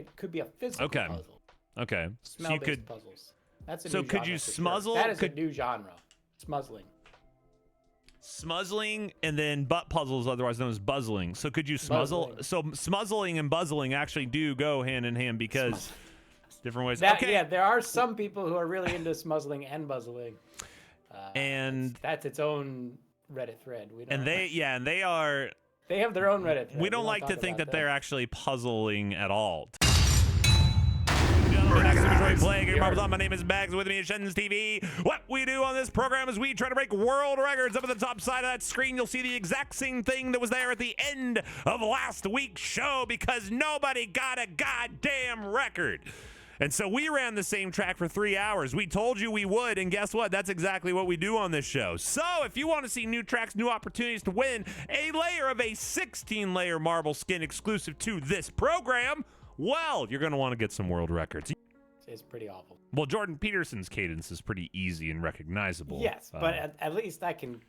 it could be a physical puzzle. Okay. Smell-based puzzles. That's a new so could genre you for smuzzle? Sure. That is a new genre. Smuzzling. Smuzzling and then butt puzzles, otherwise known as buzzling. So could you smuzzle? So smuzzling and buzzling actually do go hand in hand because different ways. Yeah, there are some people who are really into smuzzling and buzzling. And that's its own Reddit thread. They have their own Reddit thread. We don't like to think that they're actually puzzling at all. My name is Bags. With me is ShensTV. What we do on this program is we try to break world records. Up at the top side of that screen, you'll see the exact same thing that was there at the end of last week's show because nobody got a goddamn record. And so we ran the same track for 3 hours. We told you we would, and guess what? That's exactly what we do on this show. So if you want to see new tracks, new opportunities to win a layer of a 16-layer marble skin exclusive to this program, well, you're going to want to get some world records. It's pretty awful. Well, Jordan Peterson's cadence is pretty easy and recognizable. Yes, but at least I can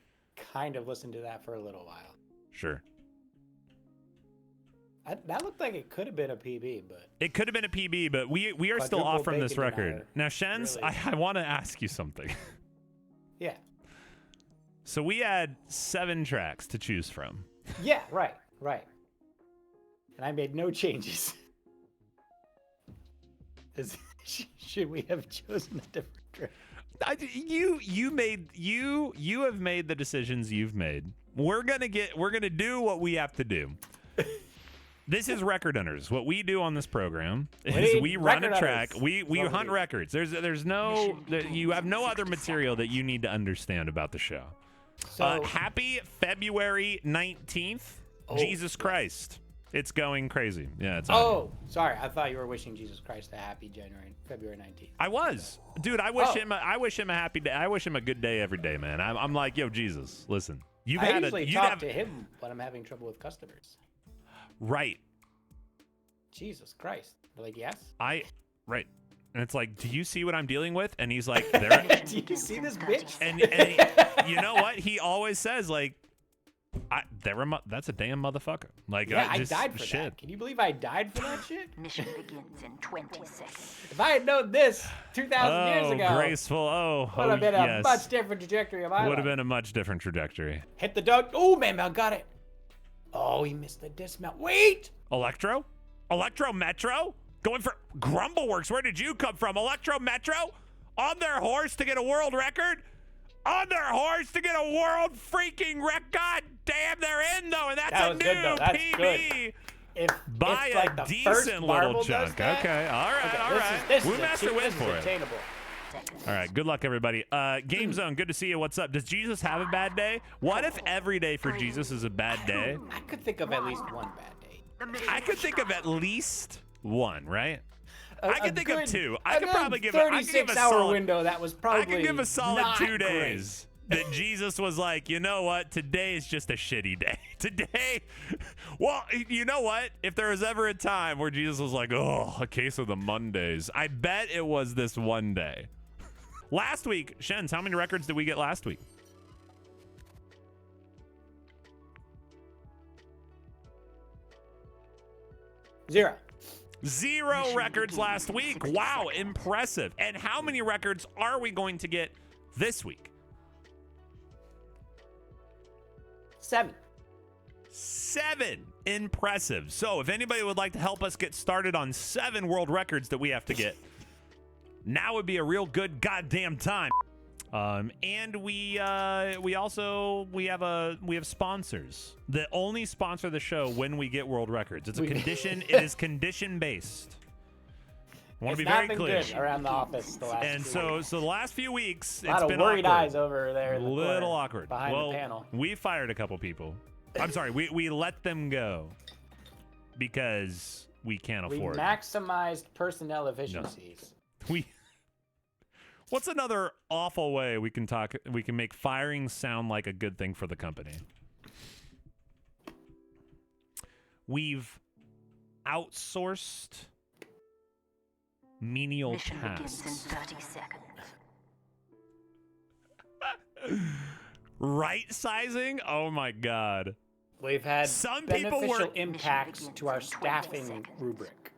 kind of listen to that for a little while. Sure. That looked like it could have been a PB, but... It could have been a PB, but we are still off from this record. Now, Shens, really... I want to ask you something. Yeah. So we had 7 tracks to choose from. Yeah, right. And I made no changes. Should we have chosen a different track? You have made the decisions you've made. We're gonna do what we have to do. This is Record Hunters. What we do on this program is we run a track. We hunt records. There's no you have no other material that you need to understand about the show. So happy February 19th. Jesus Christ. It's going crazy. Yeah, it's sorry. I thought you were wishing Jesus Christ a happy February 19th. I was. Dude, I wish him a happy day. I wish him a good day every day, man. I'm like, yo, Jesus, listen. I usually talk to him when I'm having trouble with customers. Right. Jesus Christ. They're like, yes? Right. And it's like, do you see what I'm dealing with? And he's like, do you see this bitch? And you know what? He always says, like, that's a damn motherfucker. Like, yeah, I died for that. Can you believe I died for that shit? Mission begins in 20 seconds. If I had known this 2,000 years ago, graceful. Would have been a much different trajectory of my life. Would have been a much different trajectory. Hit the dog. Oh, man, got it. Oh, he missed the dismount. Wait. Electro Metro? Going for Grumbleworks. Where did you come from? Electro Metro? On their horse to get a world record? On their horse to get a world freaking record? God damn, they're in, though, and that's a new PB. By a decent little chunk. Okay, all right. We must win for it. All right, good luck, everybody. Game Zone, good to see you. What's up? Does Jesus have a bad day? What if every day for Jesus is a bad day? I could think of at least one bad day. I could think of at least one, right? I could think of 2. I could probably give 36-hour window. That was probably. I could give a solid 2 days. That Jesus was like, you know what? Today is just a shitty day. Today, well, you know what? If there was ever a time where Jesus was like, oh, a case of the Mondays, I bet it was this one day. Last week, Shens, how many records did we get last week? Zero records last week. Wow, impressive. And how many records are we going to get this week? 7. 7. Impressive. So if anybody would like to help us get started on 7 world records that we have to get, now would be a real good goddamn time. And we have sponsors that only sponsor the show when we get world records. It's a condition. It is condition based. I want to be very clear. Good around the office the last. And so the last few weeks, a lot of worried eyes over there. In the little awkward. Behind the panel. We fired a couple people. I'm sorry. We let them go because we can't afford. We maximized personnel efficiencies. No. What's another awful way we can make firing sound like a good thing for the company? We've outsourced menial tasks. Begins in 30 seconds. Right sizing? Oh my God. We've had some beneficial impacts to our staffing rubric.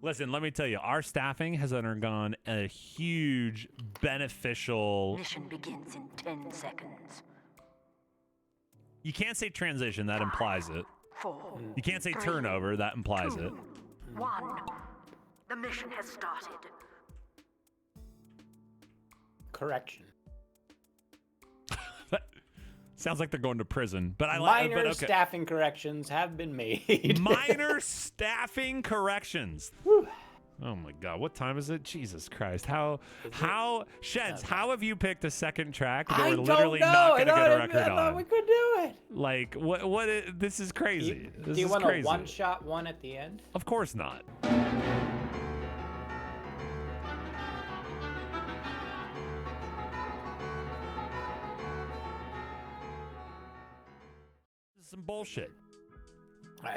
Listen, let me tell you, our staffing has undergone a huge beneficial. Mission begins in 10 seconds. You can't say transition, that implies it. 4. You can't say turnover, that implies it. 1. The mission has started. Correction. Sounds like they're going to prison, but I like. Minor But okay. staffing corrections have been made. Minor staffing corrections. Oh my God, what time is it? Jesus Christ. Sheds, how have you picked a second track that I we're don't literally know. not going to get a I record thought we on? could do it. Like, this is crazy. This Do you is want crazy. a one-shot one at the end? Of course not. This is some bullshit.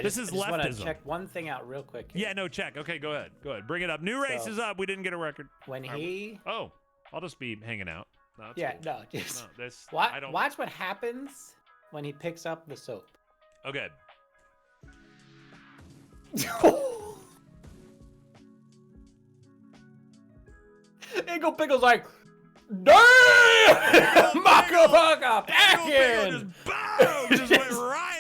This is I just want to leftism. check one thing out real quick. here. Yeah, no, check. Okay, go ahead. Go ahead. Bring it up. New race is up. We didn't get a record. When he... Oh, I'll just be hanging out. No, that's Yeah, cool. no, just... No, this. Watch, I don't. watch what happens when he picks up the soap. Okay. Eagle Pickle's like, damn! Maka Maka, back Eagle Pickle in! just boom! Just went right